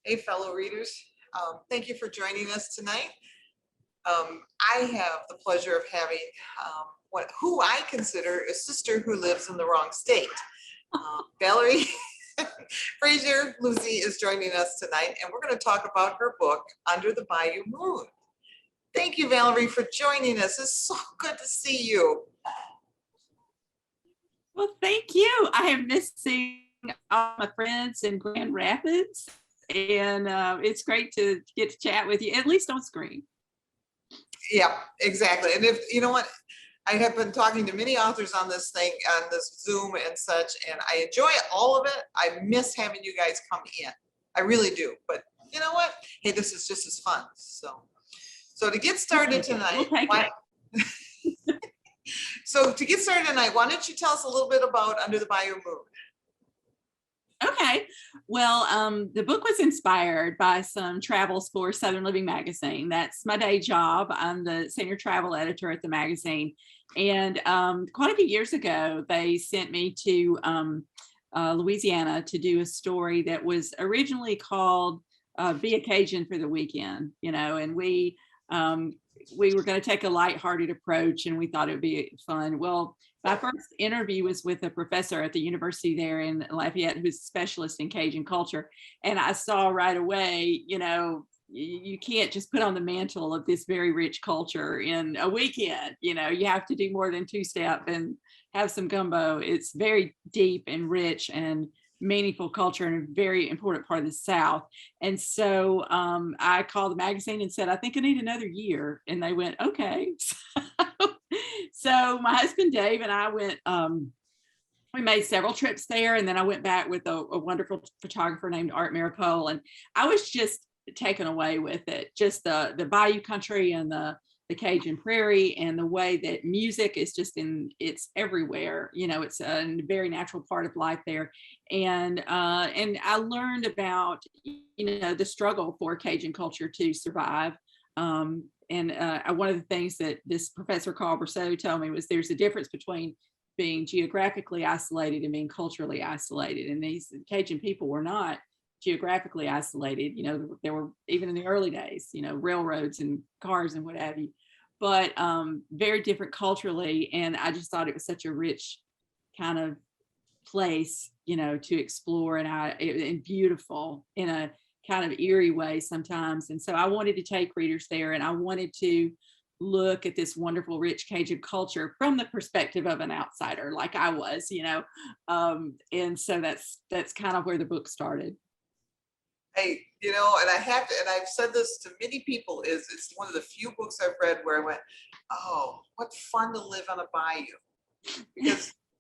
Hey, fellow readers. Thank you for joining us tonight. I have the pleasure of having who I consider a sister who lives in the wrong state. Valerie Frazier Lucy is joining us tonight, and we're going to talk about her book, Under the Bayou Moon. Thank you, Valerie, for joining us. It's so good to see you. Well, thank you. I am missing all my friends in Grand Rapids, and it's great to get to chat with you, at least on screen. Yeah, exactly. And if you know what, I have been talking to many authors on this thing, on this Zoom and such, and I enjoy all of it. I miss having you guys come in. I really do. But you know what? Hey, this is just as fun. So to get started tonight, so to get started tonight, why don't you tell us a little bit about Under the Bayou Moon? Okay. Well, the book was inspired by some travels for Southern Living magazine. That's my day job. I'm the senior travel editor at the magazine. And quite a few years ago, they sent me to Louisiana to do a story that was originally called Be a Cajun for the Weekend, and we were going to take a lighthearted approach, and we thought it would be fun. Well, my first interview was with a professor at the university there in Lafayette, who's a specialist in Cajun culture. And I saw right away, you can't just put on the mantle of this very rich culture in a weekend. You have to do more than two-step and have some gumbo. It's very deep and rich and meaningful culture and a very important part of the South. And so I called the magazine and said, I think I need another year. And they went, okay. So my husband, Dave, and I went, we made several trips there. And then I went back with a wonderful photographer named Art Maripole. And I was just taken away with it, just the bayou country and the Cajun prairie, and the way that music is just it's everywhere. It's a very natural part of life there. And I learned about, the struggle for Cajun culture to survive. And one of the things that this professor Carl Brousseau told me was there's a difference between being geographically isolated and being culturally isolated. And these Cajun people were not geographically isolated. There were, even in the early days, railroads and cars and what have you, but very different culturally. And I just thought it was such a rich kind of place, to explore, and beautiful in a kind of eerie way sometimes. And so I wanted to take readers there, and I wanted to look at this wonderful, rich Cajun culture from the perspective of an outsider, like I was, and so that's kind of where the book started. And I've said this to many people, it's one of the few books I've read where I went, oh, what fun to live on a bayou.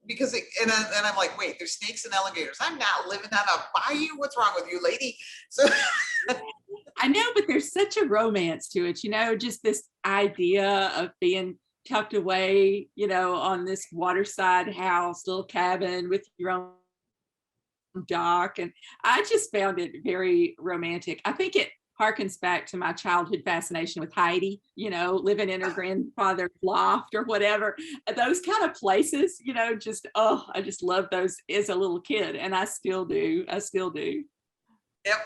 Because I'm like, wait, there's snakes and alligators. I'm not living on a bayou. What's wrong with you, lady? So I know, but there's such a romance to it, just this idea of being tucked away, on this waterside house, little cabin with your own dock. And I just found it very romantic. I think it harkens back to my childhood fascination with Heidi, living in her grandfather's loft or whatever. Those kind of places, I just love those as a little kid, and I still do. Yep.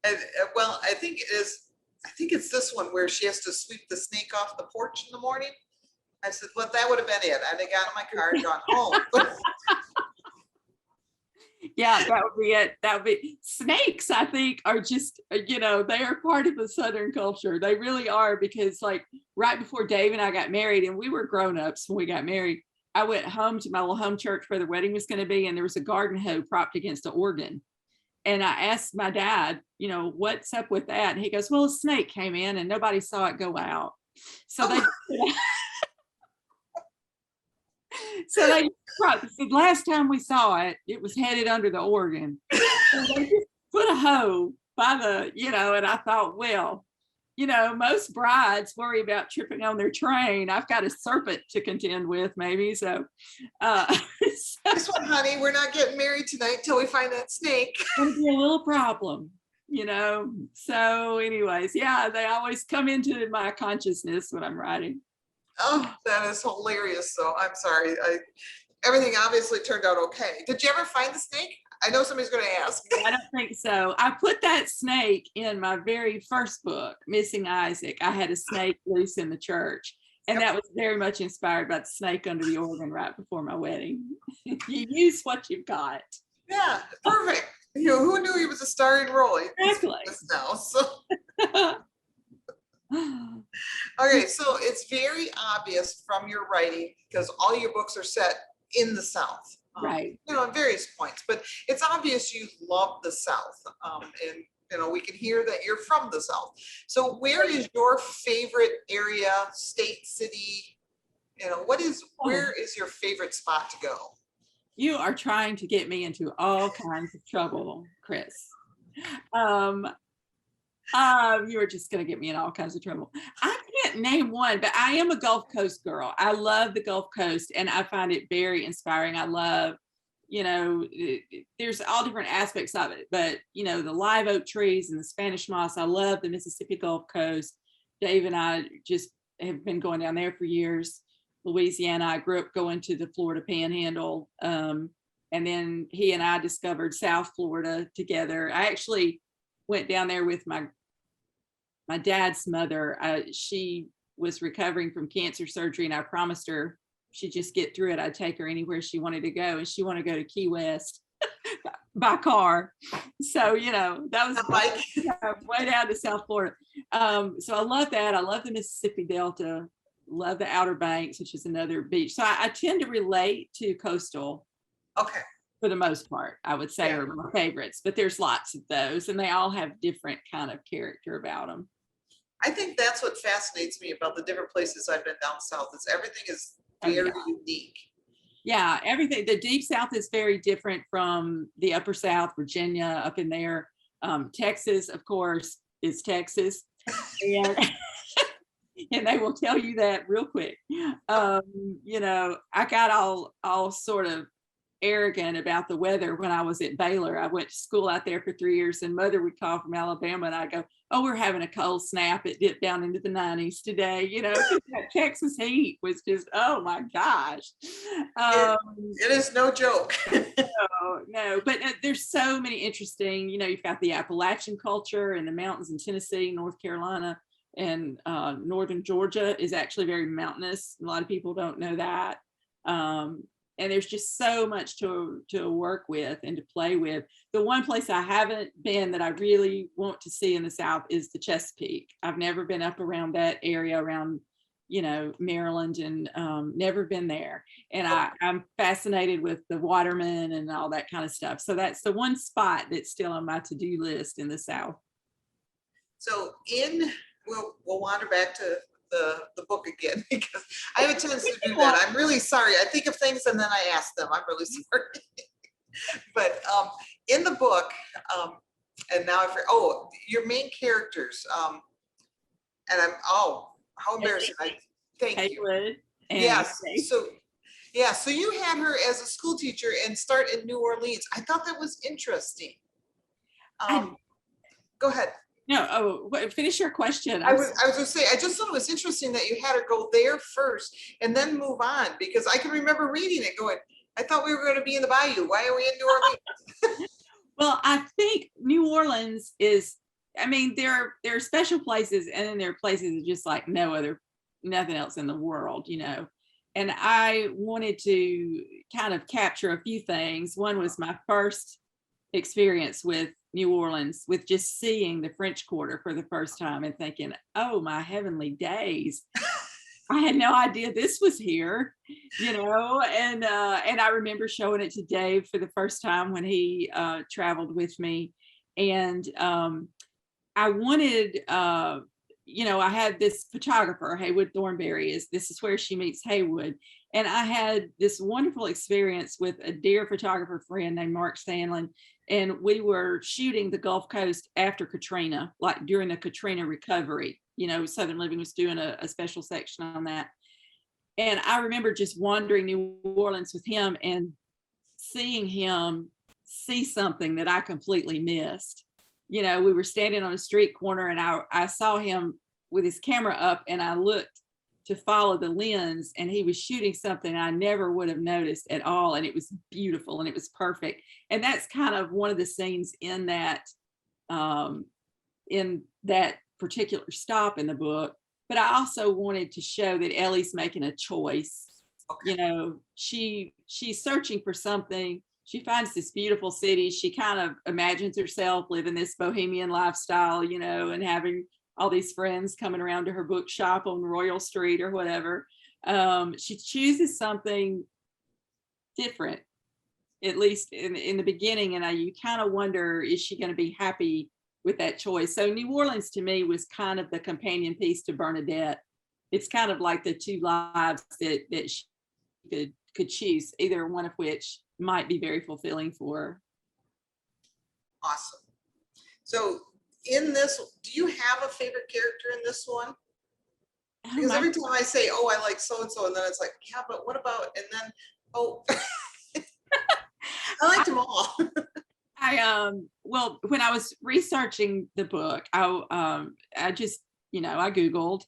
And well, I think it's this one where she has to sweep the snake off the porch in the morning. I said, well, that would have been it. I'd have gotten my car and gone home. Yeah, that would be it. That would be snakes, I think, are just, they are part of the Southern culture. They really are, because like right before Dave and I got married, and we were grown-ups when we got married, I went home to my little home church where the wedding was going to be, and there was a garden hoe propped against the organ. And I asked my dad, what's up with that? And he goes, well, a snake came in and nobody saw it go out. So they So the last time we saw it, it was headed under the organ. So they just put a hoe by and I thought, well, most brides worry about tripping on their train. I've got a serpent to contend with, maybe. So, this one, honey, we're not getting married tonight till we find that snake. It'll be a little problem, So, anyways, yeah, they always come into my consciousness when I'm writing. Oh, that is hilarious. So I'm sorry. Everything obviously turned out okay. Did you ever find the snake? I know somebody's going to ask. I don't think so. I put that snake in my very first book, Missing Isaac. I had a snake loose in the church. And that was very much inspired by the snake under the organ right before my wedding. You use what you've got. Yeah, perfect. You know, who knew he was a starring role? Exactly. Now, so. Okay, so it's very obvious from your writing, because all your books are set in the South. Right. You know, at various points, but it's obvious you love the South. And, you know, we can hear that you're from the South. So where is your favorite area, state, city? You know, where is your favorite spot to go? You are trying to get me into all kinds of trouble, Chris. You are just going to get me in all kinds of trouble. I can't name one, but I am a Gulf Coast girl. I love the Gulf Coast, and I find it very inspiring. I love, you know, there's all different aspects of it, but, you know, the live oak trees and the Spanish moss. I love the Mississippi Gulf Coast. Dave and I just have been going down there for years. Louisiana, I grew up going to the Florida Panhandle. And then he and I discovered South Florida together. I actually went down there with my dad's mother. She was recovering from cancer surgery, and I promised her she'd just get through it. I'd take her anywhere she wanted to go, and she wanted to go to Key West by car. So, you know, that was way down to South Florida. So I love that. I love the Mississippi Delta, love the Outer Banks, which is another beach. So I tend to relate to coastal. Okay. For the most part, I would say are my favorites, but there's lots of those, and they all have different kind of character about them. I think that's what fascinates me about the different places I've been down south, is everything is very unique. Yeah, everything. The deep South is very different from the upper South, Virginia, up in there. Texas, of course, is Texas. And, and they will tell you that real quick. You know, I got all sort of arrogant about the weather when I was at Baylor. I went to school out there for 3 years, and Mother would call from Alabama, and I go, "Oh, we're having a cold snap. It dipped down into the 90s today." You know, that Texas heat was just, oh my gosh. It is no joke. No, but there's so many interesting, you know, you've got the Appalachian culture and the mountains in Tennessee, North Carolina, and northern Georgia is actually very mountainous. A lot of people don't know that. And there's just so much to work with and to play with. The one place I haven't been that I really want to see in the South is the Chesapeake. I've never been up around that area, around, you know, Maryland, and never been there. And I'm fascinated with the watermen and all that kind of stuff. So that's the one spot that's still on my to-do list in the South. So we'll wander back to the book again, because I have a tendency to do that. I'm really sorry. I think of things and then I ask them. I'm really sorry. But in the book, and now your main characters, and how embarrassing. Thank you. Yes. So you had her as a school teacher and start in New Orleans. I thought that was interesting. Go ahead. No, finish your question. I was going to say, I just thought it was interesting that you had her go there first and then move on, because I can remember reading it going, I thought we were going to be in the Bayou. Why are we in New Orleans? Well, I think New Orleans is, I mean, there are special places, and then there are places just like nothing else in the world, you know. And I wanted to kind of capture a few things. One was my first experience with New Orleans, with just seeing the French Quarter for the first time and thinking, oh my heavenly days, I had no idea this was here, you know. And I remember showing it to Dave for the first time when he traveled with me. And I wanted, you know, I had this photographer, Haywood Thornberry, this is where she meets Haywood. And I had this wonderful experience with a dear photographer friend named Mark Stanley. And we were shooting the Gulf Coast after Katrina, like during the Katrina recovery. You know, Southern Living was doing a special section on that. And I remember just wandering New Orleans with him and seeing him see something that I completely missed. You know, we were standing on a street corner, and I saw him with his camera up, and I looked to follow the lens, and he was shooting something I never would have noticed at all, and it was beautiful and it was perfect. And that's kind of one of the scenes um, in that particular stop in the book. But I also wanted to show that Ellie's making a choice. Okay. You know, she's searching for something. She finds this beautiful city. She kind of imagines herself living this bohemian lifestyle, you know, and having all these friends coming around to her bookshop on Royal Street or whatever. She chooses something different, at least in the beginning, and you kind of wonder, is she going to be happy with that choice? So New Orleans to me was kind of the companion piece to Bernadette. It's kind of like the two lives that she could choose, either one of which might be very fulfilling for her. Awesome. So in this, do you have a favorite character in this one? Because every time I say, oh, I like so-and-so, and then it's like, yeah, but what about, and then, oh, I liked them all. Well, when I was researching the book, I just, you know, I Googled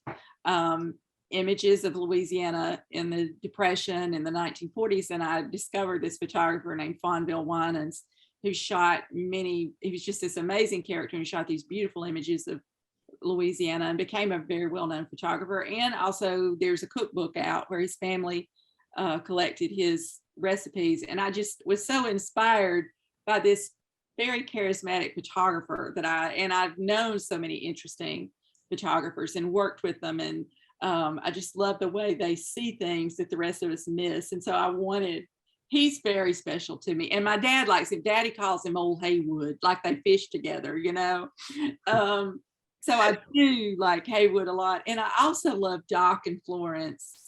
images of Louisiana in the Depression in the 1940s, and I discovered this photographer named Fonville Winans, who shot he was just this amazing character who shot these beautiful images of Louisiana and became a very well-known photographer. And also there's a cookbook out where his family collected his recipes. And I just was so inspired by this very charismatic photographer I've known so many interesting photographers and worked with them. And I just love the way they see things that the rest of us miss. And so he's very special to me. And my dad likes him. Daddy calls him Old Haywood, like they fish together, you know? So I do like Haywood a lot. And I also love Doc and Florence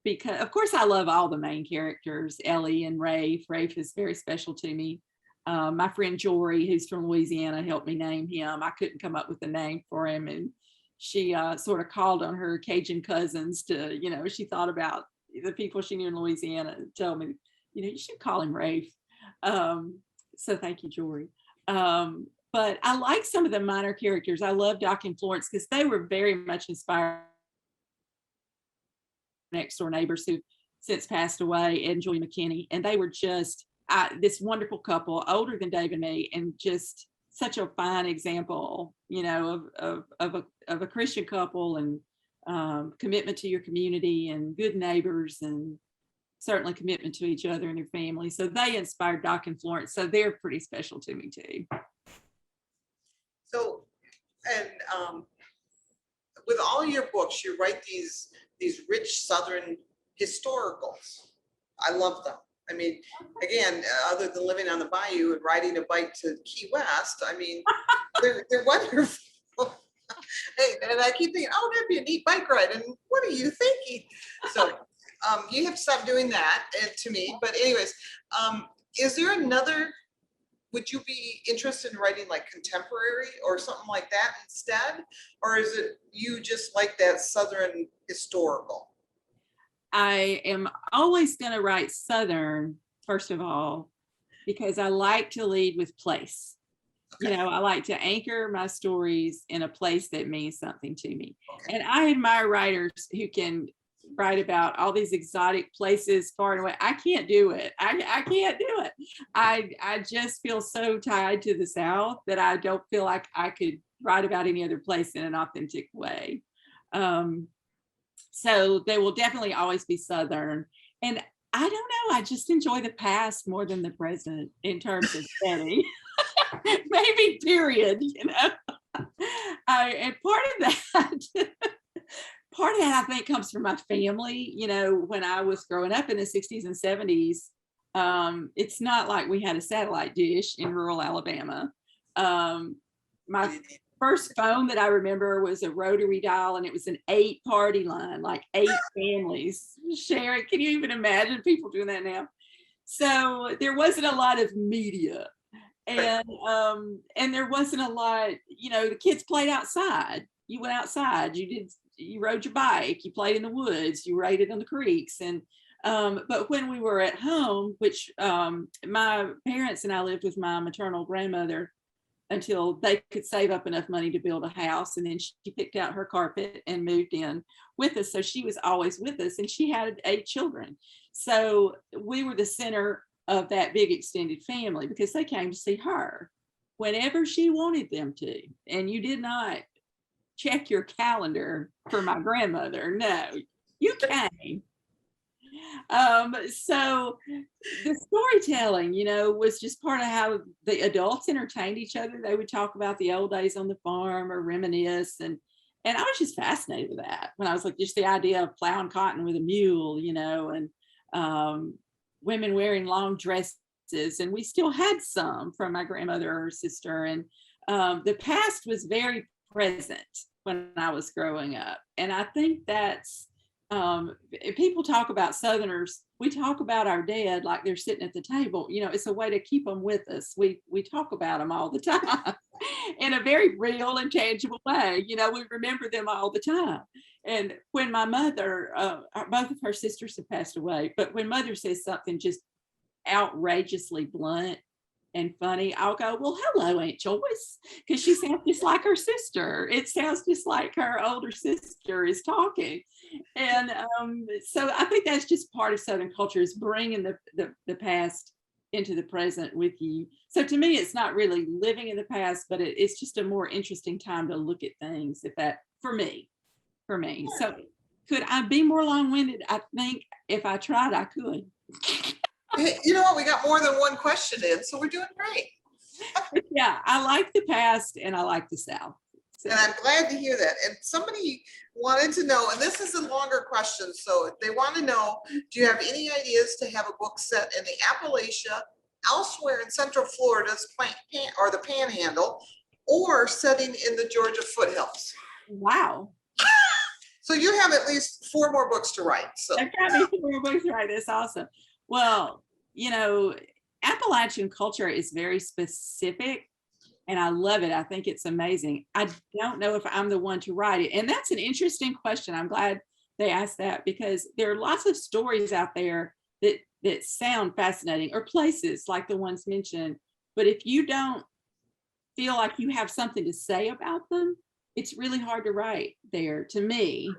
because, of course, I love all the main characters, Ellie and Rafe. Rafe is very special to me. My friend Jory, who's from Louisiana, helped me name him. I couldn't come up with a name for him. And she sort of called on her Cajun cousins to, you know, she thought about the people she knew in Louisiana and tell me, you know, you should call him Rafe. So thank you, Jory. But I like some of the minor characters. I love Doc and Florence because they were very much inspired next door neighbors who since passed away, and Julie McKinney. And they were just this wonderful couple, older than Dave and me, and just such a fine example, you know, of a Christian couple, and commitment to your community and good neighbors, and certainly commitment to each other and their family. So they inspired Doc and Florence. So they're pretty special to me too. So, and with all your books, you write these rich Southern historicals. I love them. I mean, again, other than living on the bayou and riding a bike to Key West, I mean, they're wonderful. Hey, and I keep thinking, oh, that'd be a neat bike ride. And what are you thinking? So you have to stop doing that to me. But anyways, is there another, would you be interested in writing like contemporary or something like that instead? Or is it you just like that Southern historical? I am always going to write Southern, first of all, because I like to lead with place. Okay. You know, I like to anchor my stories in a place that means something to me. Okay. And I admire writers who can write about all these exotic places far and away. I can't do it. I can't do it. I just feel so tied to the South that I don't feel like I could write about any other place in an authentic way. So they will definitely always be Southern. And I don't know, I just enjoy the past more than the present in terms of setting. Maybe period, you know. And part of that I think comes from my family. You know, when I was growing up in the 60s and 70s, it's not like we had a satellite dish in rural Alabama. My first phone that I remember was a rotary dial, and it was an 8-party line, like 8 families sharing. Can you even imagine people doing that now? So there wasn't a lot of media, and there wasn't a lot, you know, the kids played outside. You went outside, you rode your bike, you played in the woods, you waded on the creeks. And but when we were at home, which my parents and I lived with my maternal grandmother until they could save up enough money to build a house. And then she picked out her carpet and moved in with us. So she was always with us, and she had 8 children. So we were the center of that big extended family because they came to see her whenever she wanted them to. And you did not check your calendar for my grandmother. No, you came. So the storytelling, was just part of how the adults entertained each other. They would talk about the old days on the farm or reminisce. And I was just fascinated with that when I was like, just the idea of plowing cotton with a mule, and women wearing long dresses. And we still had some from my grandmother or her sister. And the past was very present when I was growing up. And I think that's, if people talk about Southerners, we talk about our dead like they're sitting at the table. It's a way to keep them with us. We talk about them all the time in a very real and tangible way. We remember them all the time. And when my mother, both of her sisters have passed away, but when mother says something just outrageously blunt and funny, I'll go, well, hello, Aunt Joyce, because she sounds just like her sister. It sounds just like her older sister is talking. And so I think that's just part of Southern culture, is bringing the past into the present with you. So to me, it's not really living in the past, but it's just a more interesting time to look at things, for me. So could I be more long-winded? I think if I tried, I could. You know what? We got more than one question in, so we're doing great. Yeah, I like the past and I like the South. So. And I'm glad to hear that. And somebody wanted to know, and this is a longer question, so they want to know, do you have any ideas to have a book set in the Appalachia, elsewhere in Central Florida's or the Panhandle, or setting in the Georgia foothills? Wow. So you have at least 4 more books to write. So I've got me 4 more books to write. That's awesome. Well, Appalachian culture is very specific, and I love it. I think it's amazing. I don't know if I'm the one to write it. And that's an interesting question. I'm glad they asked that, because there are lots of stories out there that sound fascinating, or places like the ones mentioned. But if you don't feel like you have something to say about them, it's really hard to write there, to me.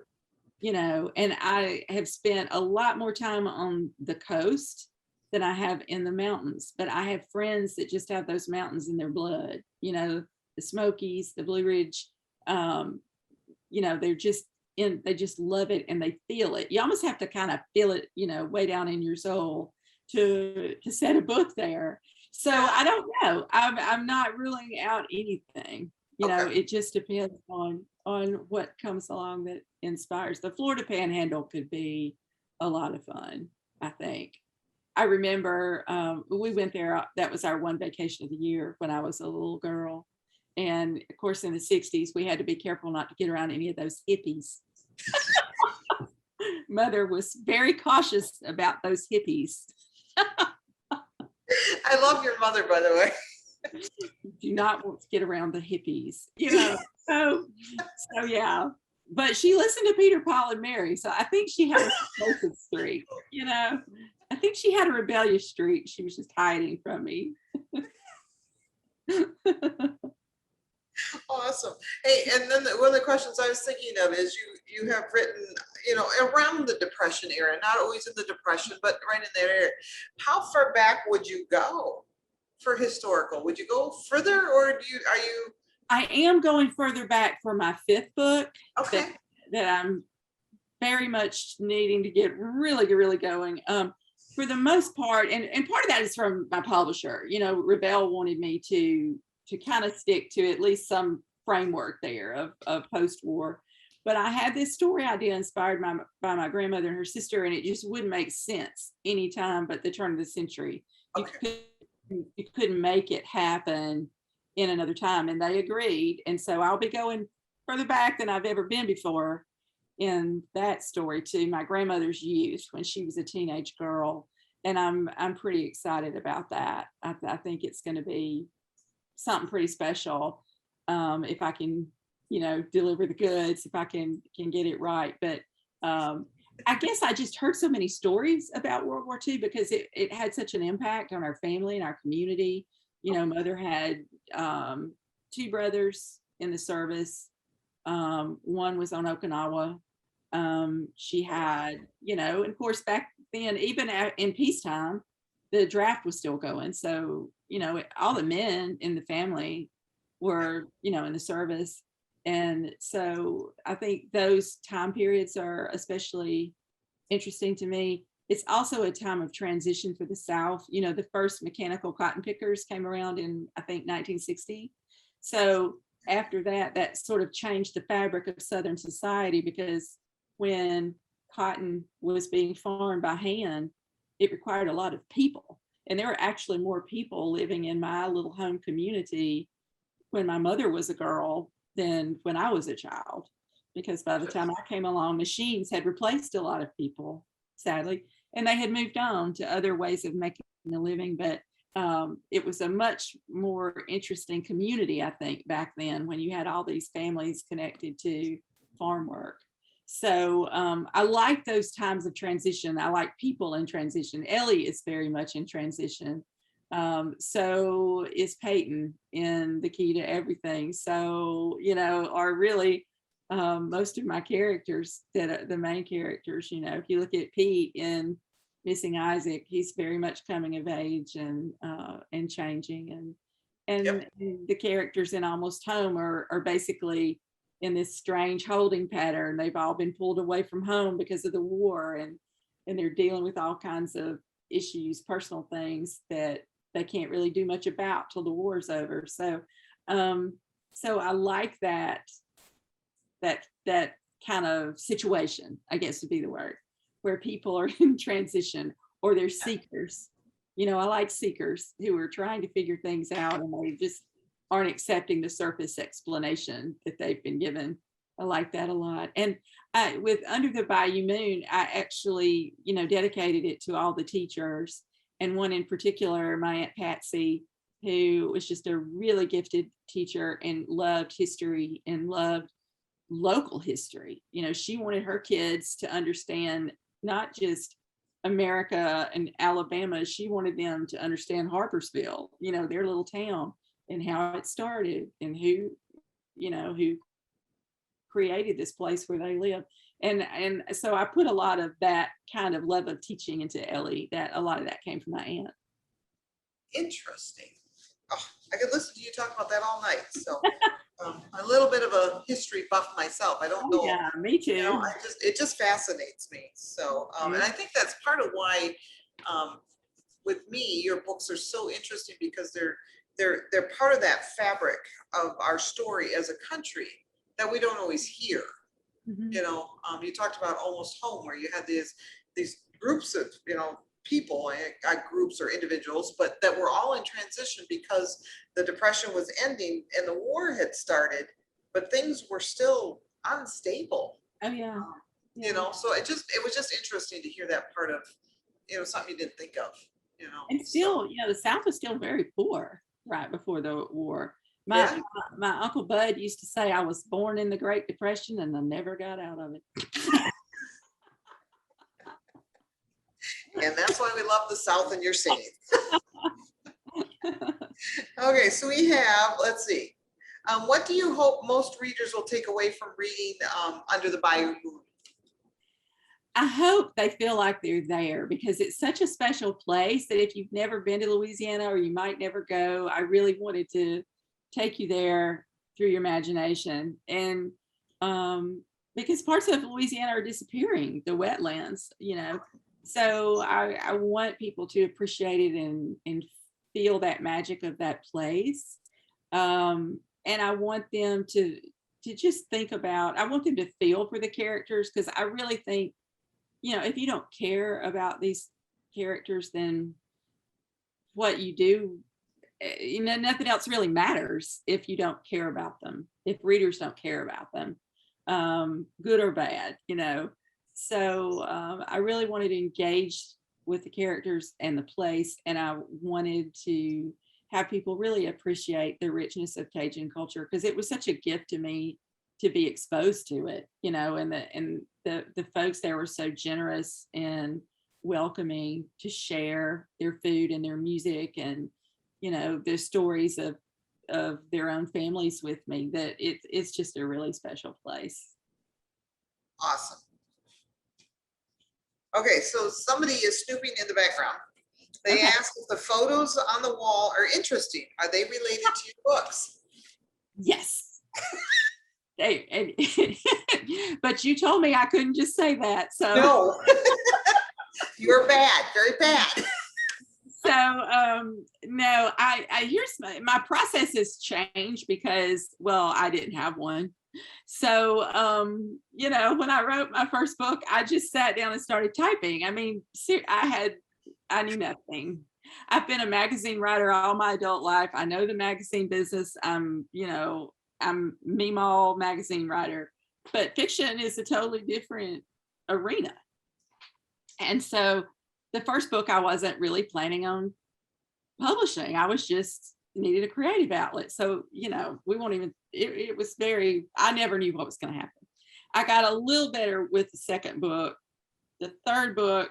And I have spent a lot more time on the coast than I have in the mountains, but I have friends that just have those mountains in their blood, the Smokies, the Blue Ridge, they just love it and they feel it. You almost have to kind of feel it, way down in your soul to set a book there. So I don't know. I'm not ruling out anything. Okay. It just depends on what comes along that inspires. The Florida Panhandle could be a lot of fun, I think. I remember we went there. That was our one vacation of the year when I was a little girl. And of course, in the 60s, we had to be careful not to get around any of those hippies. Mother was very cautious about those hippies. I love your mother, by the way. Do not want to get around the hippies, So yeah. But she listened to Peter, Paul, and Mary. So I think she had a supportive streak, I think she had a rebellious streak. She was just hiding from me. Awesome. Hey, and then one of the questions I was thinking of is you have written, around the Depression era, not always in the Depression, but right in that area. How far back would you go for historical? Would you go further, or are you? I am going further back for my 5th book. Okay. That I'm very much needing to get really going. For the most part, and part of that is from my publisher. Rebelle wanted me to kind of stick to at least some framework there of post-war. But I had this story idea inspired by my grandmother and her sister, and it just wouldn't make sense anytime but the turn of the century. Okay. You couldn't make it happen in another time, and they agreed. And so I'll be going further back than I've ever been before in that story, to my grandmother's youth when she was a teenage girl. And I'm pretty excited about that. I think it's going to be something pretty special if I can, deliver the goods, if I can get it right. But I guess I just heard so many stories about World War II because it had such an impact on our family and our community. Mother had two brothers in the service. One was on Okinawa. She had, and of course, back then, even in peacetime, the draft was still going. So, all the men in the family were, in the service. And so I think those time periods are especially interesting to me. It's also a time of transition for the South. The first mechanical cotton pickers came around in, I think, 1960. So after that, that sort of changed the fabric of Southern society, because when cotton was being farmed by hand, it required a lot of people. And there were actually more people living in my little home community when my mother was a girl than when I was a child, because by the time I came along, machines had replaced a lot of people, sadly, and they had moved on to other ways of making a living. But it was a much more interesting community, I think, back then, when you had all these families connected to farm work. So I like those times of transition. I like people in transition. Ellie is very much in transition. So is Peyton in The Key to Everything. So, are really most of my characters that are the main characters. If you look at Pete in Missing Isaac, he's very much coming of age and changing. And Yep. the characters in Almost Home are basically in this strange holding pattern. They've all been pulled away from home because of the war, and they're dealing with all kinds of issues, personal things that they can't really do much about till the war's over. So I like that kind of situation, I guess would be the word, where people are in transition, or they're seekers. I like seekers who are trying to figure things out, and they just aren't accepting the surface explanation that they've been given. I like that a lot. And with Under the Bayou Moon, I actually, dedicated it to all the teachers, and one in particular, my Aunt Patsy, who was just a really gifted teacher and loved history and loved local history. She wanted her kids to understand not just America and Alabama, she wanted them to understand Harpersville, their little town, and how it started, and who created this place where they live. And so I put a lot of that kind of love of teaching into Ellie. That a lot of that came from my aunt. Interesting. Oh, I could listen to you talk about that all night. So a little bit of a history buff myself. I don't know. Yeah, me too. It just fascinates me. So and I think that's part of why with me, your books are so interesting, because they're part of that fabric of our story as a country that we don't always hear. Mhm. You talked about Almost Home, where you had these groups of people, groups or individuals, but that were all in transition because the Depression was ending and the war had started, but things were still unstable. Oh yeah. So it was just interesting to hear that part of something you didn't think of. And still, the South was still very poor right before the war. Yeah. My Uncle Bud used to say I was born in the Great Depression and I never got out of it. And that's why we love the South, and you're saying. Okay, so we have, let's see. What do you hope most readers will take away from reading Under the Bayou Moon? I hope they feel like they're there, because it's such a special place that if you've never been to Louisiana, or you might never go, I really wanted to take you there through your imagination. And because parts of Louisiana are disappearing, the wetlands, so I want people to appreciate it and feel that magic of that place. And I want them to just think about, I want them to feel for the characters, because I really think, if you don't care about these characters, then what you do, nothing else really matters if you don't care about them, if readers don't care about them, good or bad, So I really wanted to engage with the characters and the place, and I wanted to have people really appreciate the richness of Cajun culture, because it was such a gift to me to be exposed to it, and the folks there were so generous and welcoming to share their food and their music, and the stories of of their own families with me, that it's just a really special place. Awesome. Okay, so somebody is snooping in the background. They Okay. asked if the photos on the wall are interesting. Are they related to your books? Yes. But you told me I couldn't just say that. So No. You're bad, very bad. so no, I here's my process has changed because, well, I didn't have one. So when I wrote my first book, I just sat down and started typing. I mean, I knew nothing. I've been a magazine writer all my adult life. I know the magazine business. I'm Meemaw magazine writer, but fiction is a totally different arena. And so the first book I wasn't really planning on publishing. I was just needed a creative outlet. So, we won't even, it was I never knew what was going to happen. I got a little better with the second book. The third book,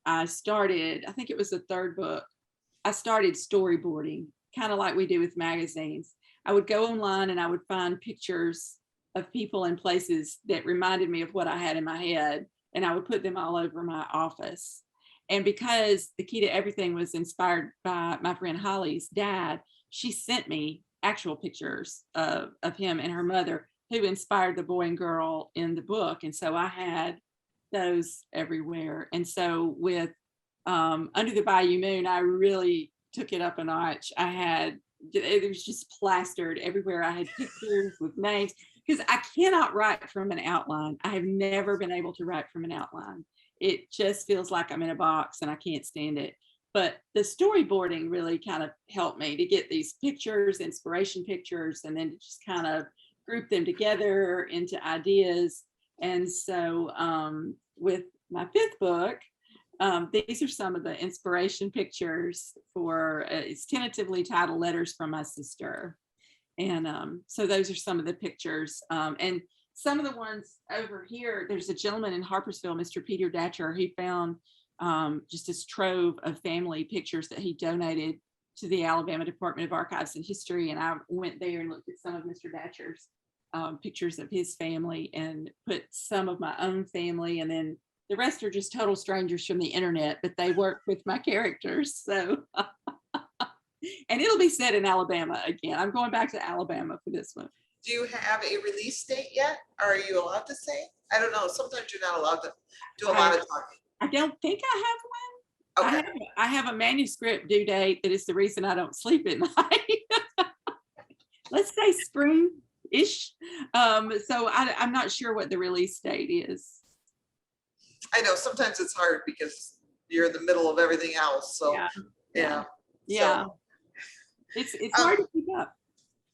I think it was the third book, I started storyboarding, kind of like we do with magazines. I would go online and I would find pictures of people and places that reminded me of what I had in my head, and I would put them all over my office. And because The Key to Everything was inspired by my friend Holly's dad, she sent me actual pictures of him and her mother, who inspired the boy and girl in the book. And so I had those everywhere. And so with Under the Bayou Moon, I really took it up a notch. It was just plastered everywhere. I had pictures with names, because I cannot write from an outline. I have never been able to write from an outline. It just feels like I'm in a box and I can't stand it. But the storyboarding really kind of helped me to get these pictures, inspiration pictures, and then to just kind of group them together into ideas. And so with my fifth book, these are some of the inspiration pictures for, it's tentatively titled Letters from My Sister. And so those are some of the pictures. And some of the ones over here, there's a gentleman in Harpersville, Mr. Peter Datcher, who found just this trove of family pictures that he donated to the Alabama Department of Archives and History. And I went there and looked at some of Mr. Datcher's pictures of his family and put some of my own family, and then the rest are just total strangers from the internet, but they work with my characters. So, and it'll be set in Alabama again. I'm going back to Alabama for this one. Do you have a release date yet? Are you allowed to say? I don't know. Sometimes you're not allowed to do a lot of talking. I don't think I have one. Okay. I have a manuscript due date that is the reason I don't sleep at night. Let's say spring-ish. So I'm not sure what the release date is. I know sometimes it's hard because you're in the middle of everything else. So yeah. So, it's hard to keep up.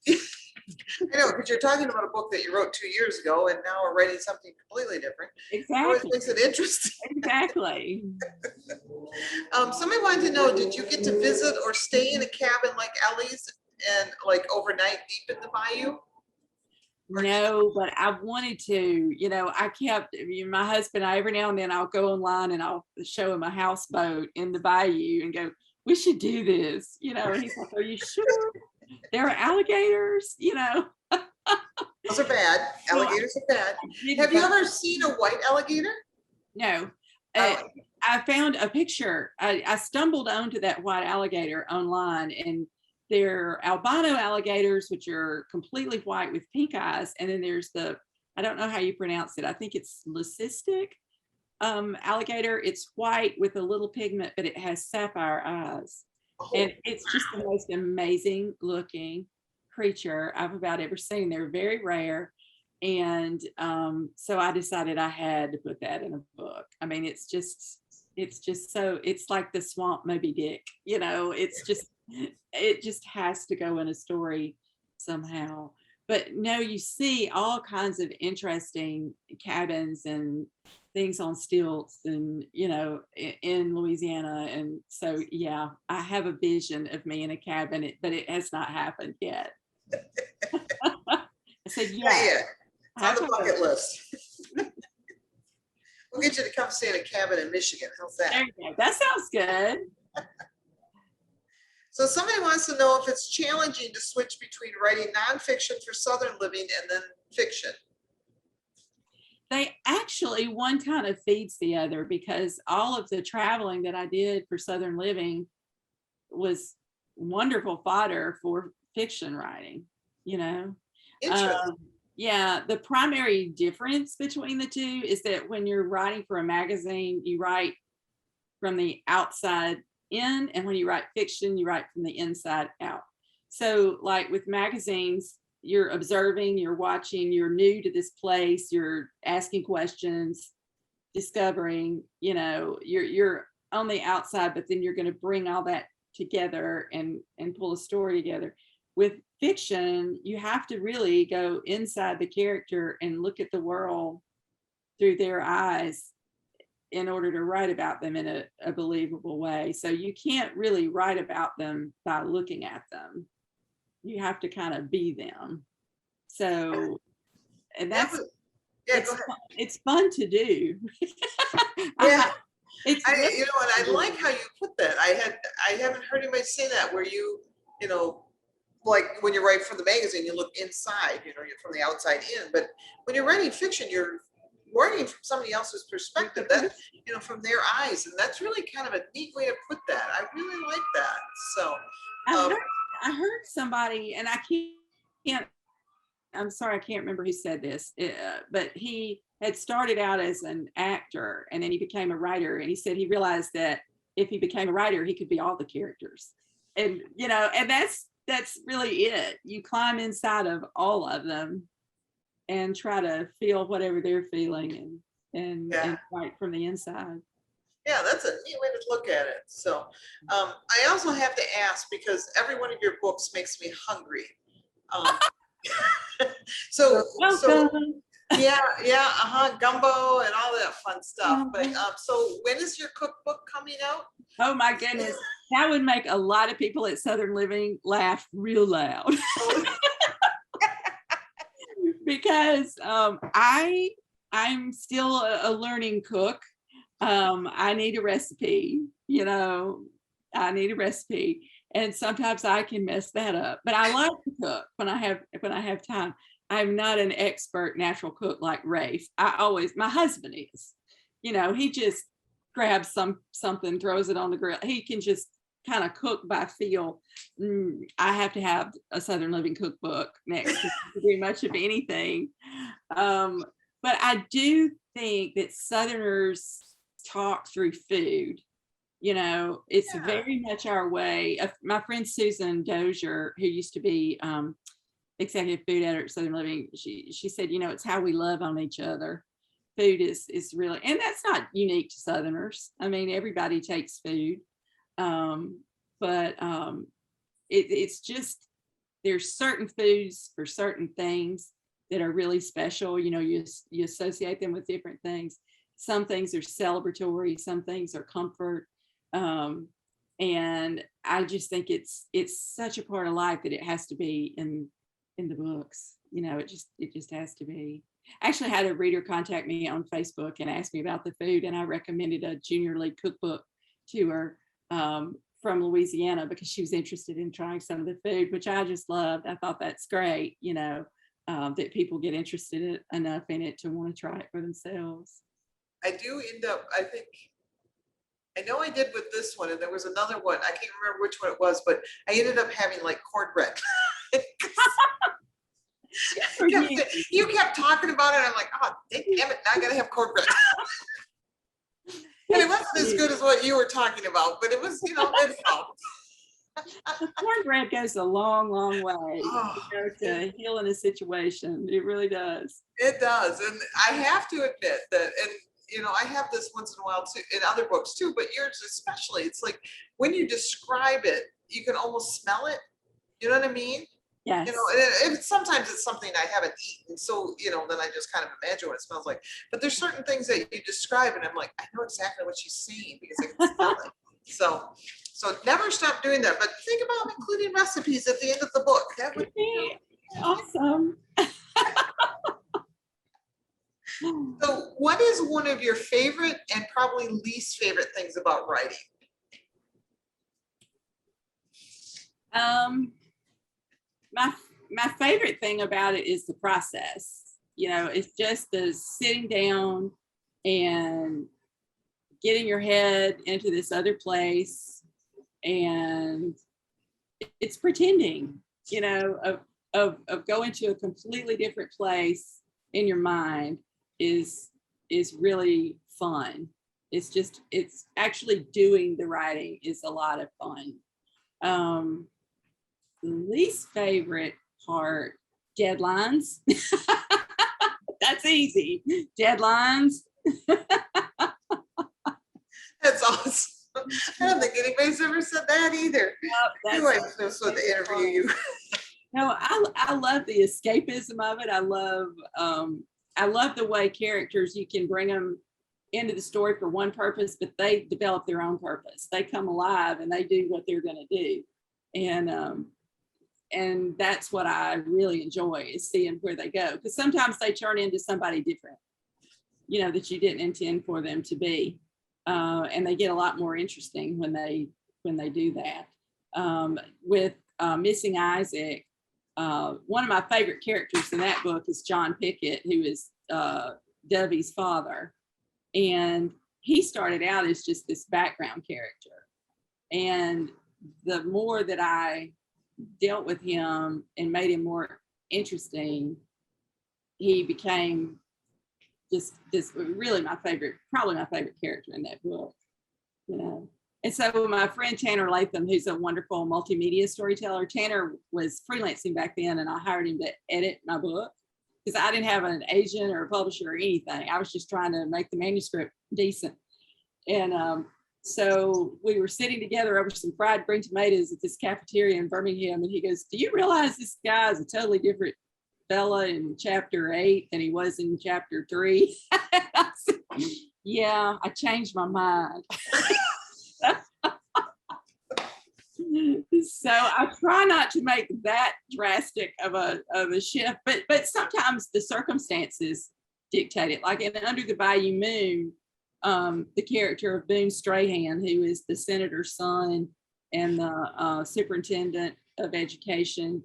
I know, because you're talking about a book that you wrote 2 years ago, and now we're writing something completely different. Exactly. It always makes it interesting. Exactly. Somebody wanted to know, did you get to visit or stay in a cabin like Ellie's and like overnight deep in the bayou? No, but I wanted to. My husband, every now and then I'll go online and I'll show him a houseboat in the bayou and go, we should do this, and he's like, are you sure? There are alligators, Those are bad. Alligators are bad. Have you ever seen a white alligator? No. I found a picture. I stumbled onto that white alligator online, and they're albino alligators, which are completely white with pink eyes. And then there's I don't know how you pronounce it. I think it's leucistic alligator. It's white with a little pigment, but it has sapphire eyes. Oh, and it's just the most amazing looking creature I've about ever seen. They're very rare. And so I decided I had to put that in a book. I mean, it's just so, it's like the swamp Moby Dick, it just has to go in a story somehow. But no, you see all kinds of interesting cabins and things on stilts and, in Louisiana. And so, yeah, I have a vision of me in a cabin, but it has not happened yet. I said, yeah. It's on the bucket list. We'll get you to come stay in a cabin in Michigan. How's that? There you go. That sounds good. So somebody wants to know if it's challenging to switch between writing nonfiction for Southern living and then fiction. They actually, one kind of feeds the other, because all of the traveling that I did for Southern living was wonderful fodder for fiction writing, you know. Interesting. Yeah, the primary difference between the two is that when you're writing for a magazine, you write from the outside in, and when you write fiction, you write from the inside out. So like with magazines, you're observing, you're watching, you're new to this place, you're asking questions, discovering, you know, you're on the outside, but then you're going to bring all that together and pull a story together. With fiction, you have to really go inside the character and look at the world through their eyes in order to write about them in a believable way. So you can't really write about them by looking at them. You have to kind of be them. So, and That that's, was, yeah, go it's, ahead. it's fun to do. Yeah. It's I, really you know, and I like how you put that. I haven't heard anybody say that, where you know, like when you write for the magazine, you look inside, you know, you're from the outside in. But when you're writing fiction, you're writing from somebody else's perspective, that, you know, from their eyes. And that's really kind of a neat way to put that. I really like that. So, um, I heard somebody, and I can't, I'm sorry, I can't remember who said this, but he had started out as an actor and then he became a writer. And he said he realized that if he became a writer, he could be all the characters. And, you know, and that's really it. You climb inside of all of them and try to feel whatever they're feeling yeah. and write from the inside. Yeah, that's a neat way to look at it. So I also have to ask, because every one of your books makes me hungry. Um, so yeah, gumbo and all that fun stuff. But so when is your cookbook coming out? Oh my goodness, that would make a lot of people at Southern Living laugh real loud. Because I'm still a learning cook. I need a recipe, you know, I need a recipe. And sometimes I can mess that up, but I like to cook when I have time. I'm not an expert natural cook like Rafe. My husband is, you know, he just grabs something, throws it on the grill. He can just kind of cook by feel. I have to have a Southern Living cookbook next to do much of anything. But I do think that Southerners talk through food. You know, it's very much our way. My friend Susan Dozier, who used to be executive food editor at Southern Living, she said, you know, it's how we love on each other. Food is really, and that's not unique to Southerners. I mean, everybody takes food, but it's just, there's certain foods for certain things that are really special. You know, you associate them with different things. Some things are celebratory, some things are comfort. And I just think it's such a part of life that it has to be in the books. You know, it just has to be. I actually had a reader contact me on Facebook and ask me about the food, and I recommended a junior league cookbook to her from Louisiana because she was interested in trying some of the food, which I just loved. I thought that's great, you know, that people get interested enough in it to want to try it for themselves. I do end up, I know I did with this one, and there was another one. I can't remember which one it was, but I ended up having like cornbread. You kept talking about it. I'm like, oh, damn it, now I gotta have cornbread. And it wasn't as good as what you were talking about, but it was, you know, it helped. The cornbread goes a long, long way, Oh, you know, to healing a situation. It really does. it does. And I have to admit that, and you know, I have this once in a while too, in other books too, but yours especially, it's like when you describe it, you can almost smell it. You know what I mean? Yes. You know, and sometimes it's something I haven't eaten. So, you know, then I just kind of imagine what it smells like. But there's certain things that you describe and I'm like, I know exactly what she's saying because I can smell it. So never stop doing that. But think about including recipes at the end of the book. That would be awesome. So what is one of your favorite and probably least favorite things about writing? Um, my my favorite thing about it is the process. You know, it's just the sitting down and getting your head into this other place, and it's pretending, you know, of going to a completely different place in your mind is really fun. It's actually doing the writing is a lot of fun. The least favorite part, deadlines. That's easy. Deadlines. That's awesome. I don't think anybody's ever said that either. Yep, Who I was supposed to interview you. No, I love the escapism of it. I love the way characters, you can bring them into the story for one purpose, but they develop their own purpose. They come alive and they do what they're going to do, and that's what I really enjoy, is seeing where they go, because sometimes they turn into somebody different, you know, that you didn't intend for them to be, and they get a lot more interesting when they do that. With Missing Isaac, one of my favorite characters in that book is John Pickett, who is Dovey's father. And he started out as just this background character. And the more that I dealt with him and made him more interesting, he became just really my favorite, probably my favorite character in that book, you know. And so my friend Tanner Latham, who's a wonderful multimedia storyteller, Tanner was freelancing back then, and I hired him to edit my book because I didn't have an agent or a publisher or anything. I was just trying to make the manuscript decent. And so we were sitting together over some fried green tomatoes at this cafeteria in Birmingham, and he goes, "Do you realize this guy is a totally different fella in chapter 8 than he was in chapter 3? I said, yeah, I changed my mind. So I try not to make that drastic of a shift, but sometimes the circumstances dictate it. Like in Under the Bayou Moon, the character of Boone Strahan, who is the senator's son and the superintendent of education,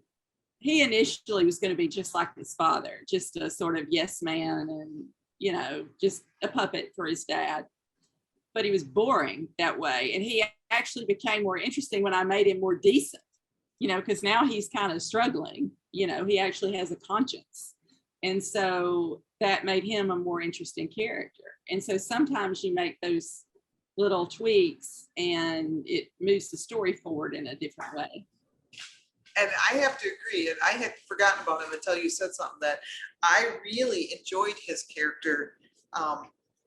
he initially was going to be just like his father, just a sort of yes man and, you know, just a puppet for his dad. But he was boring that way. And he actually became more interesting when I made him more decent, you know, because now he's kind of struggling, you know, he actually has a conscience. And so that made him a more interesting character. And so sometimes you make those little tweaks and it moves the story forward in a different way. And I have to agree, and I had forgotten about him until you said something, that I really enjoyed his character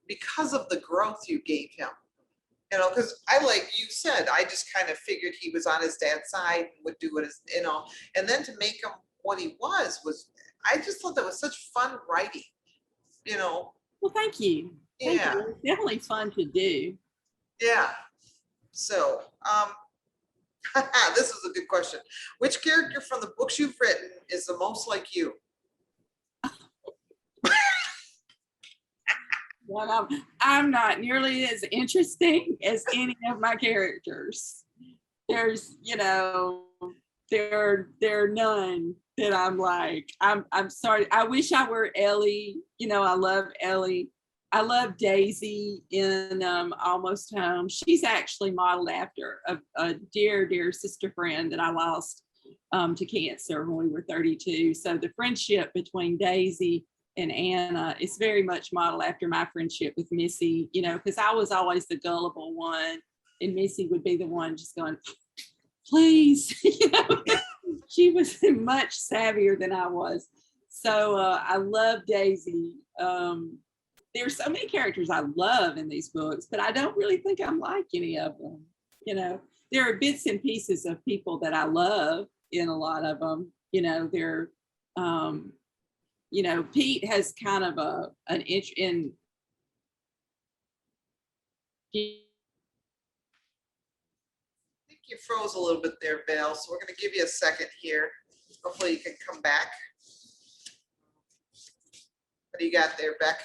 because of the growth you gave him. You know, because I, like you said, I just kind of figured he was on his dad's side and would do what his, you know, and then to make him what he was, I just thought that was such fun writing, you know. Well, thank you. Thank Yeah. you. It's definitely fun to do. Yeah. So, this is a good question. Which character from the books you've written is the most like you? Well, I'm not nearly as interesting as any of my characters. There's, you know, there are none that I'm like, I'm sorry. I wish I were Ellie. You know, I love Ellie. I love Daisy in Almost Home. She's actually modeled after a dear, dear sister friend that I lost to cancer when we were 32. So the friendship between Daisy and Anna is very much modeled after my friendship with Missy, you know, because I was always the gullible one and Missy would be the one just going, please, you know, she was much savvier than I was. So I love Daisy. There's so many characters I love in these books, but I don't really think I'm like any of them. You know, there are bits and pieces of people that I love in a lot of them. You know, they're, you know, Pete has kind of an inch in. I think you froze a little bit there, Val. So we're going to give you a second here. Hopefully you can come back. What do you got there, Beck?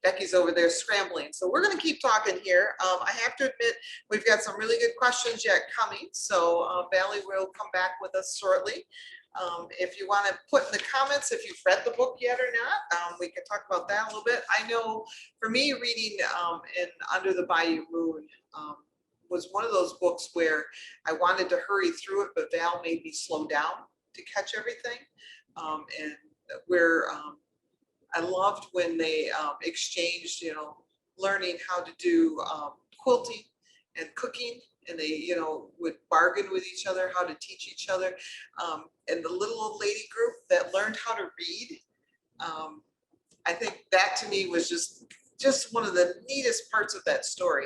Becky's over there scrambling. So we're going to keep talking here. I have to admit, we've got some really good questions yet coming. So Valerie will come back with us shortly. If you want to put in the comments if you've read the book yet or not, we can talk about that a little bit. I know for me, reading in Under the Bayou Moon was one of those books where I wanted to hurry through it, but Val made me slow down to catch everything. And where I loved when they exchanged, learning how to do quilting and cooking, and they, would bargain with each other, how to teach each other. And the little old lady group that learned how to read. I think that to me was just one of the neatest parts of that story,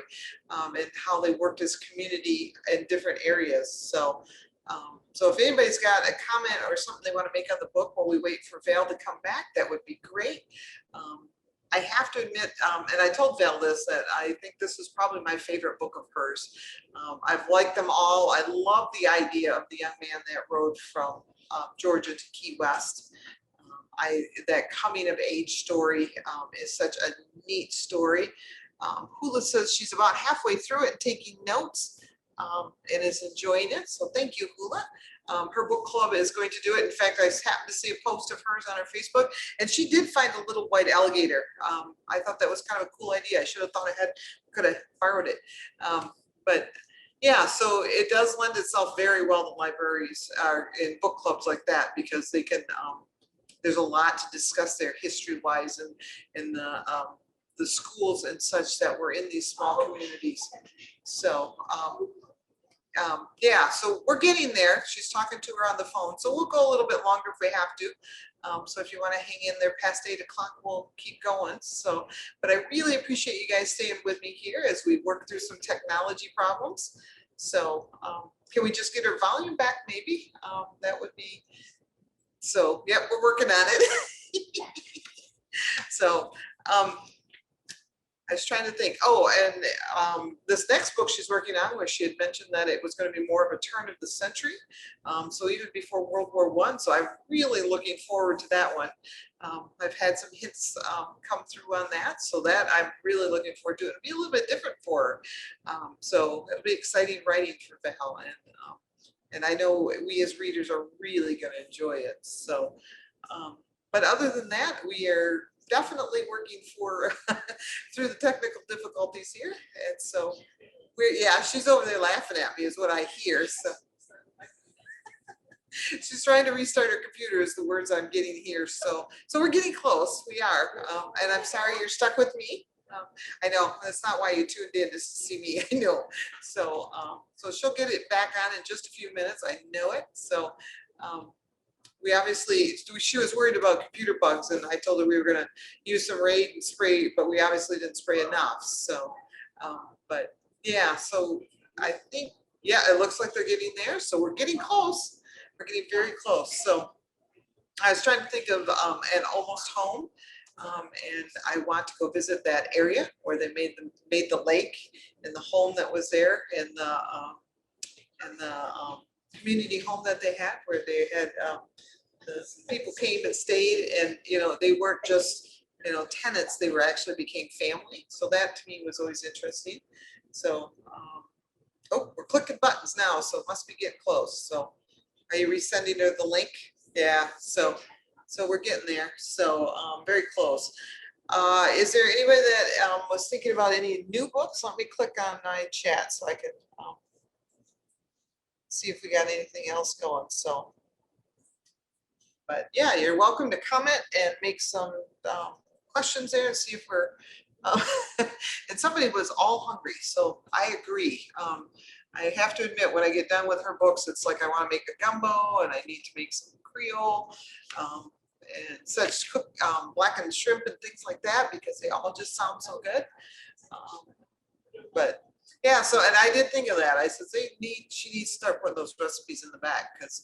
and how they worked as community in different areas. So if anybody's got a comment or something they want to make on the book while we wait for Val to come back, that would be great. I have to admit, and I told Val this, that I think this is probably my favorite book of hers. I've liked them all. I love the idea of the young man that rode from Georgia to Key West. That coming of age story is such a neat story. Hula says she's about halfway through it, taking notes, and is enjoying it. So thank you, Hula. Her book club is going to do it. In fact, I happened to see a post of hers on her Facebook, and she did find a little white alligator. I thought that was kind of a cool idea. I should have thought ahead, could have borrowed it. But yeah, so it does lend itself very well to libraries in book clubs like that, because they can, there's a lot to discuss there history-wise, and in the schools and such that were in these small communities. So yeah, so we're getting there. She's talking to her on the phone, so we'll go a little bit longer if we have to. So if you want to hang in there past 8 o'clock, we'll keep going. So, but I really appreciate you guys staying with me here as we work through some technology problems. So can we just get her volume back maybe? That would be, so yep, we're working on it. So I was trying to think, and this next book she's working on, where she had mentioned that it was going to be more of a turn of the century. So even before World War I. So I'm really looking forward to that one. I've had some hints come through on that. So that I'm really looking forward to. It'll be a little bit different for her. So it'll be exciting writing for Val. And I know we as readers are really going to enjoy it. So, but other than that, we are definitely working through the technical difficulties here. And so yeah, she's over there laughing at me is what I hear. So she's trying to restart her computer is the words I'm getting here. So we're getting close. We are. And I'm sorry you're stuck with me. I know that's not why you tuned in, just to see me. I know. So she'll get it back on in just a few minutes. I know it. So we obviously, she was worried about computer bugs, and I told her we were going to use some Raid and spray, but we obviously didn't spray enough. So, but yeah, so I think, yeah, it looks like they're getting there. So we're getting close. We're getting very close. So I was trying to think of an almost home. And I want to go visit that area where they made the lake, and the home that was there, and the community home that they had, where they had the people came and stayed, and they weren't just tenants, they were actually became family. So that to me was always interesting. So oh, we're clicking buttons now, so it must be getting close. So are you resending her the link? Yeah, so we're getting there. So very close. Is there anybody that was thinking about any new books? Let me click on my chat so I can see if we got anything else going. So, but yeah, you're welcome to comment and make some questions there and see if we're, and somebody was all hungry. So I agree. I have to admit, when I get done with her books, it's like I want to make a gumbo, and I need to make some Creole and such, cook blackened shrimp and things like that, because they all just sound so good. But yeah, so, and I did think of that. I said she needs to start putting those recipes in the back, because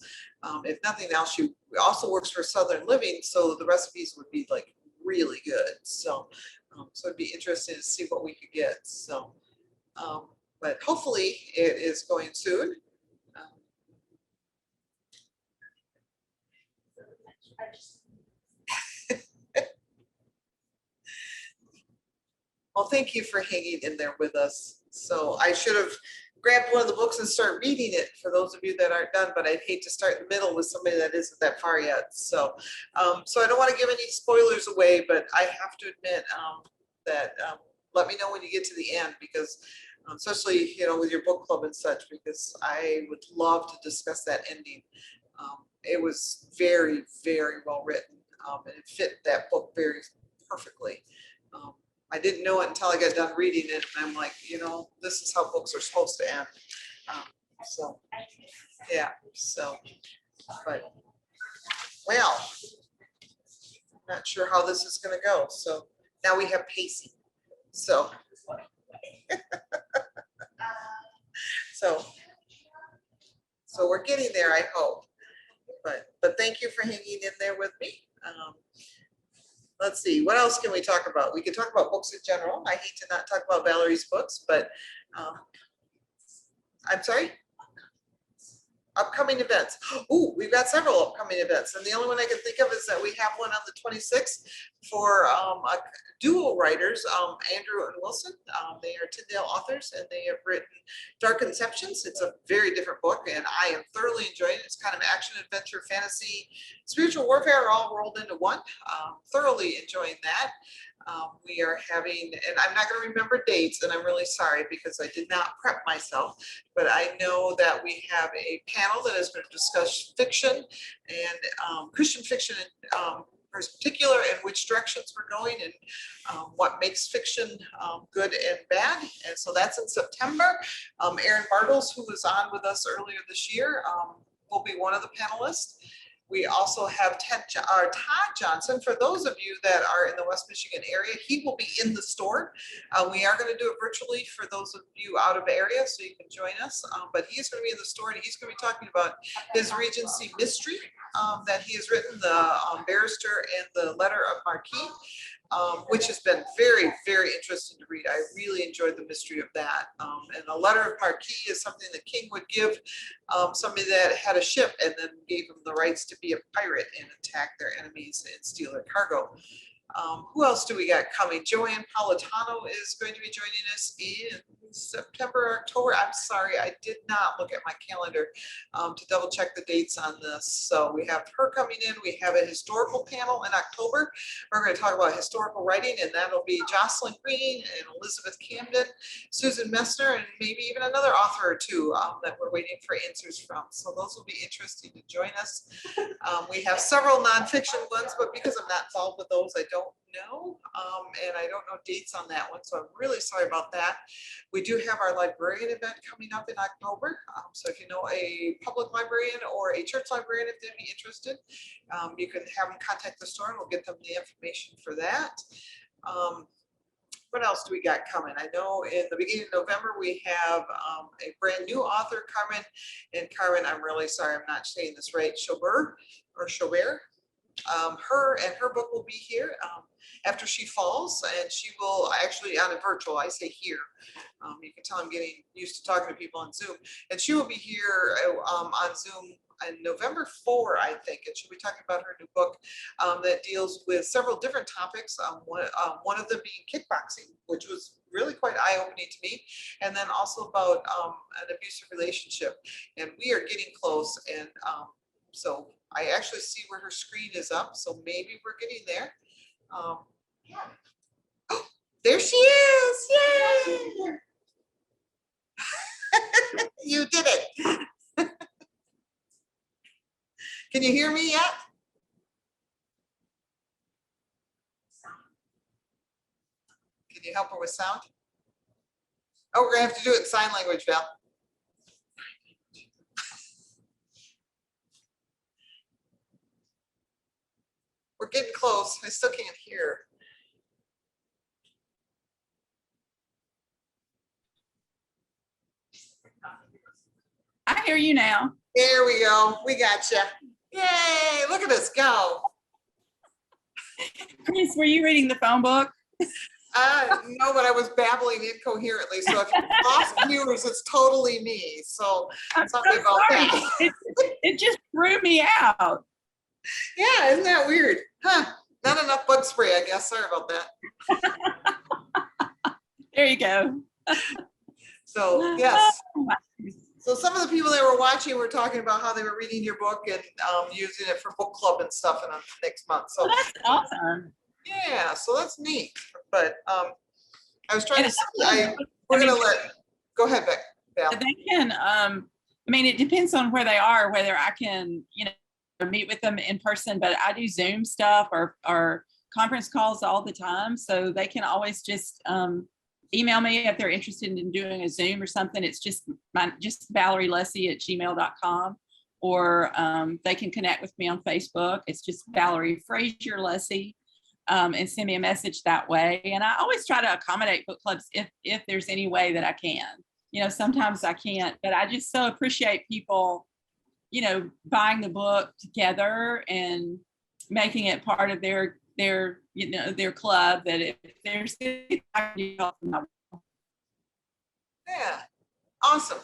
if nothing else, she also works for Southern Living, so the recipes would be like really good. So so it'd be interesting to see what we could get. So but hopefully it is going soon. Well, thank you for hanging in there with us. So I should have grabbed one of the books and start reading it for those of you that aren't done, but I'd hate to start in the middle with somebody that isn't that far yet. So, so I don't want to give any spoilers away, but I have to admit that let me know when you get to the end, because especially, you know, with your book club and such, because I would love to discuss that ending. It was very, very well written, and it fit that book very perfectly. I didn't know it until I got done reading it, and I'm like, you know, this is how books are supposed to end. So, yeah, so, but, well, not sure how this is gonna go. So now we have pacing. So, so we're getting there, I hope. But thank you for hanging in there with me. Let's see, what else can we talk about? We could talk about books in general. I hate to not talk about Valerie's books, but I'm sorry? Upcoming events. Oh, we've got several upcoming events, and the only one I can think of is that we have one on the 26th for a duo writers, Andrew and Wilson. They are Tyndale authors, and they have written Dark Conceptions. It's a very different book, and I am thoroughly enjoying it. It's kind of action, adventure, fantasy, spiritual warfare all rolled into one. Thoroughly enjoying that. We are having, and I'm not going to remember dates, and I'm really sorry because I did not prep myself, but I know that we have a panel that is going to discuss fiction and Christian fiction in particular, and which directions we're going, and what makes fiction good and bad. And so that's in September. Aaron Bartles, who was on with us earlier this year, will be one of the panelists. We also have Todd Johnson. For those of you that are in the West Michigan area, he will be in the store. We are going to do it virtually for those of you out of area, so you can join us. But he's going to be in the store, and he's going to be talking about his Regency mystery that he has written, the Barrister and the Letter of Marquis. Which has been very, very interesting to read. I really enjoyed the mystery of that. And a letter of marquis is something the king would give somebody that had a ship and then gave them the rights to be a pirate and attack their enemies and steal their cargo. Who else do we got coming? Joanne Politano is going to be joining us in September, October. I'm sorry, I did not look at my calendar to double check the dates on this. So we have her coming in. We have a historical panel in October. We're going to talk about historical writing, and that'll be Jocelyn Green and Elizabeth Camden, Susan Messner, and maybe even another author or two that we're waiting for answers from. So those will be interesting to join us. We have several nonfiction ones, but because I'm not involved with those, I don't know, and I don't know dates on that one, so I'm really sorry about that. We do have our librarian event coming up in October, so if you know a public librarian or a church librarian, if they'd be interested, you can have them contact the store and we'll get them the information for that. What else do we got coming? I know in the beginning of November, we have a brand new author, Carmen. And Carmen, I'm really sorry, I'm not saying this right, Chaubert. Her book will be here after she falls, and she will actually on a virtual, I say here, you can tell I'm getting used to talking to people on Zoom, and she will be here on Zoom on November 4, I think, and she'll be talking about her new book that deals with several different topics, one of them being kickboxing, which was really quite eye-opening to me, and then also about an abusive relationship, and we are getting close, and so I actually see where her screen is up, so maybe we're getting there. Oh, there she is! Yay! You did it. Can you hear me yet? Can you help her with sound? Oh, we're gonna have to do it in sign language, Val. We're getting close. I still can't hear. I hear you now. There we go. We got you. Yay! Look at us go. Chris, were you reading the phone book? No, but I was babbling incoherently. So if you lost viewers, it's totally me. So I'm so sorry about sorry. that. It just threw me out. Yeah, isn't that weird? Huh? Not enough bug spray, I guess. Sorry about that. There you go. So yes. So some of the people that were watching were talking about how they were reading your book and using it for book club and stuff in the next month. So Well, that's awesome. yeah, so that's neat. But I was trying And to see, we're gonna go ahead, Val. they can, I mean, it depends on where they are, whether I can, meet with them in person, but I do Zoom stuff or conference calls all the time. So they can always just email me if they're interested in doing a Zoom or something. It's just Valerie Luesse at gmail.com, or they can connect with me on Facebook. It's just Valerie Frazier Luesse, and send me a message that way. And I always try to accommodate book clubs if there's any way that I can. Sometimes I can't, but I just so appreciate people, buying the book together and making it part of their club, that if there's help them. Yeah, awesome.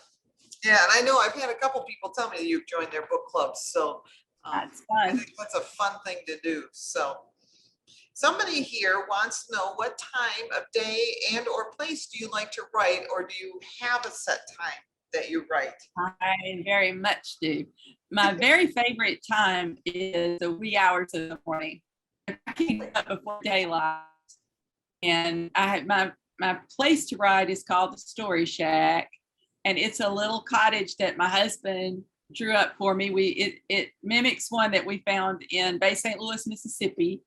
Yeah, and I know I've had a couple people tell me that you've joined their book clubs, so That's I fun. think that's a fun thing to do. So somebody here wants to know, what time of day and or place do you like to write, or do you have a set time that you write? I very much do. My very favorite time is the wee hours of the morning. I can get up before daylight, and my place to write is called the Story Shack, and it's a little cottage that my husband drew up for me. It mimics one that we found in Bay St. Louis, Mississippi,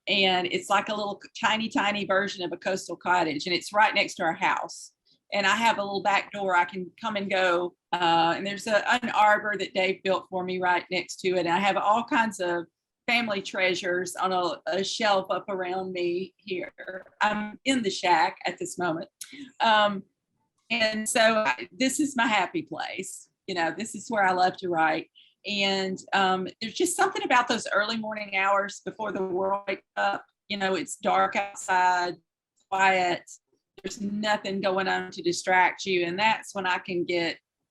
and it's like a little tiny version of a coastal cottage, and it's right next to our house. And I have a little back door I can come and go, and there's an arbor that Dave built for me right next to it. And I have all kinds of family treasures on a shelf up around me here. I'm in the shack at this moment. And so this is my happy place. This is where I love to write. And there's just something about those early morning hours before the world wakes up. It's dark outside, quiet. There's nothing going on to distract you. And that's when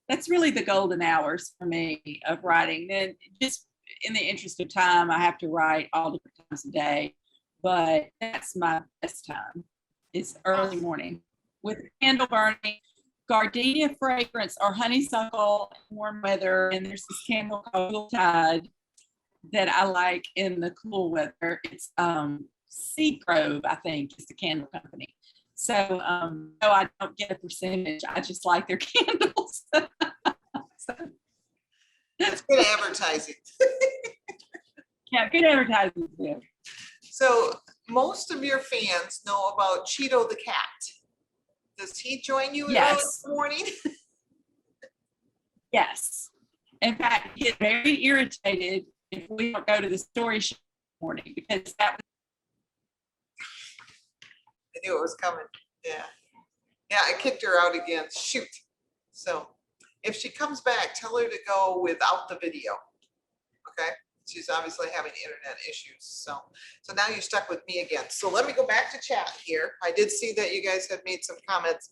that's really the golden hours for me of writing. Then just in the interest of time, I have to write all different times a day, but that's my best time. It's early morning with candle burning, gardenia fragrance, or honeysuckle in warm weather. And there's this candle called Tide that I like in the cool weather. It's Sea Grove, I think, is the candle company. So no, I don't get a percentage. I just like their candles. It's good advertising. Yeah, good advertising too. So most of your fans know about Cheeto the cat. Does he join you early in the morning? Yes. In fact, he gets very irritated if we don't go to the story show in the morning, because that was. I knew it was coming. Yeah. Yeah, I kicked her out again. Shoot. So if she comes back, tell her to go without the video. Okay. She's obviously having internet issues. So now you're stuck with me again. So let me go back to chat here. I did see that you guys had made some comments.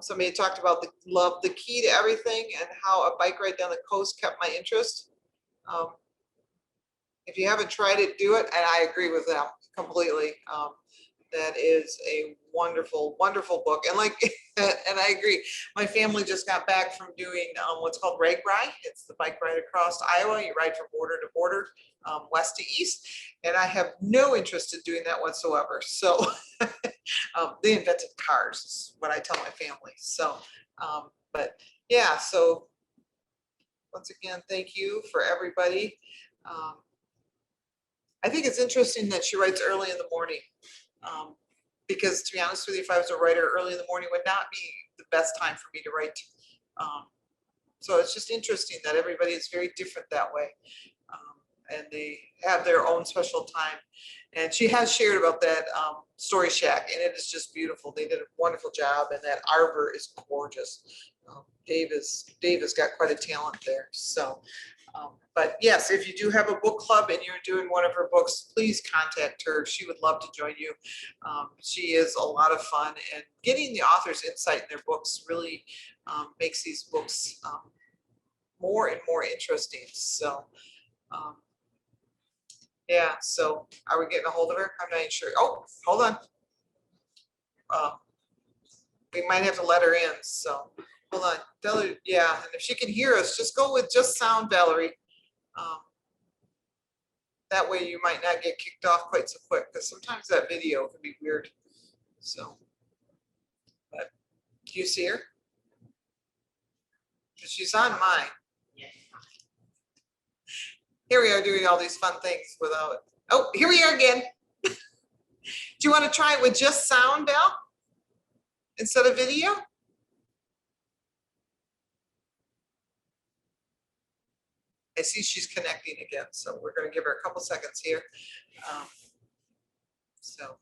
Somebody talked about the key to everything, and how a bike ride down the coast kept my interest. If you haven't tried it, do it. And I agree with them completely. That is a wonderful, wonderful book. And and I agree. My family just got back from doing what's called RAGBRAI. It's the bike ride across Iowa. You ride from border to border, west to east. And I have no interest in doing that whatsoever. So they invented cars, is what I tell my family. So, but yeah, so once again, thank you for everybody. I think it's interesting that she writes early in the morning. Because to be honest with you, if I was a writer, early in the morning would not be the best time for me to write. So it's just interesting that everybody is very different that way. And they have their own special time. And she has shared about that Story Shack, and it is just beautiful. They did a wonderful job, and that arbor is gorgeous. Dave has got quite a talent there. So, but yes, if you do have a book club and you're doing one of her books, please contact her. She would love to join you. She is a lot of fun, and getting the author's insight in their books really makes these books more and more interesting. So, yeah, so are we getting a hold of her? I'm not even sure. Oh, hold on. we might have to let her in, so, hold on, tell her, yeah, and if she can hear us, just go with just sound, Valerie. That way you might not get kicked off quite so quick, because sometimes that video can be weird, so. But, do you see her? 'Cause she's on mine. Here we are doing all these fun things without, oh, here we are again. Do you want to try it with just sound, Val? Instead of video? I see she's connecting again, so we're going to give her a couple seconds here. So.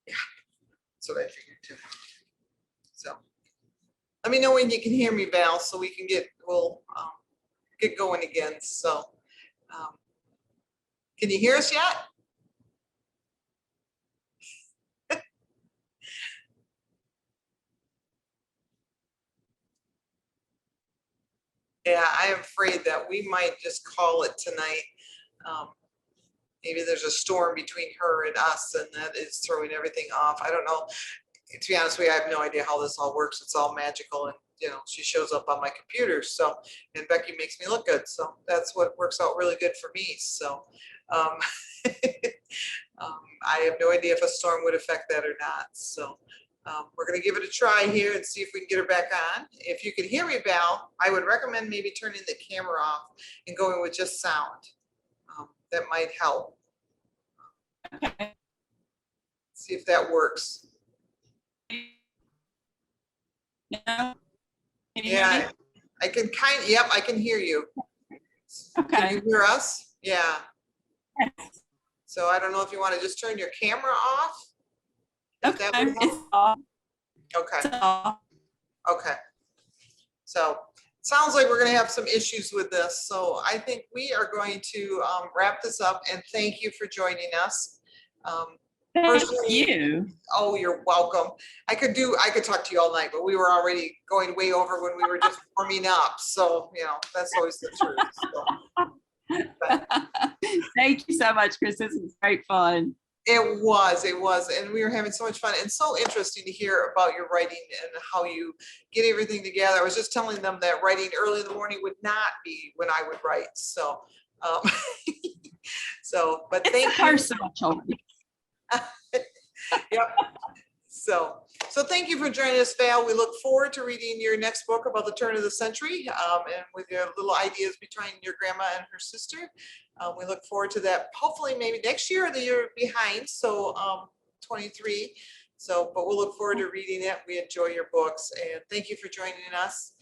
Yeah, that's what I figured too. So, let me know when you can hear me, Val, so we can we'll get going again. So, can you hear us yet? Yeah, I am afraid that we might just call it tonight. Maybe there's a storm between her and us, and that is throwing everything off. I don't know. To be honest with you, I have no idea how this all works. It's all magical, and she shows up on my computer. So, and Becky makes me look good. So that's what works out really good for me. So, I have no idea if a storm would affect that or not. So. We're going to give it a try here and see if we can get her back on. If you can hear me, Val, I would recommend maybe turning the camera off and going with just sound. That might help. Okay. See if that works. No. Can you hear Yeah, me? I can yep, I can hear you. Okay. Can you hear us? Yeah. Yes. So I don't know if you want to just turn your camera off. Okay. That would help? It's off. Okay. It's off. Okay. So sounds like we're going to have some issues with this. So I think we are going to wrap this up, and thank you for joining us. Thank you. Oh, you're welcome. I could talk to you all night, but we were already going way over when we were just warming up. So, that's always the truth. So. Thank you so much, Chris. This is great fun. It was, and we were having so much fun, and so interesting to hear about your writing and how you get everything together. I was just telling them that writing early in the morning would not be when I would write. So, but thank you. Personal choice. Yep. So thank you for joining us, Val. We look forward to reading your next book about the turn of the century, and with your little ideas between your grandma and her sister. We look forward to that. Hopefully, maybe next year or the year behind. So 23. So, but we'll look forward to reading it. We enjoy your books, and thank you for joining us.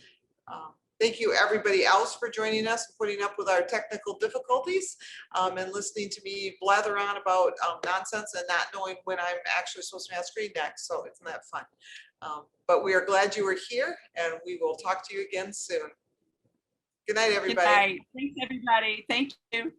Thank you, everybody else, for joining us and putting up with our technical difficulties, and listening to me blather on about nonsense and not knowing when I'm actually supposed to be on screen next. So isn't that fun? But we are glad you were here, and we will talk to you again soon. Good night, everybody. Good night. Thanks, everybody. Thank you.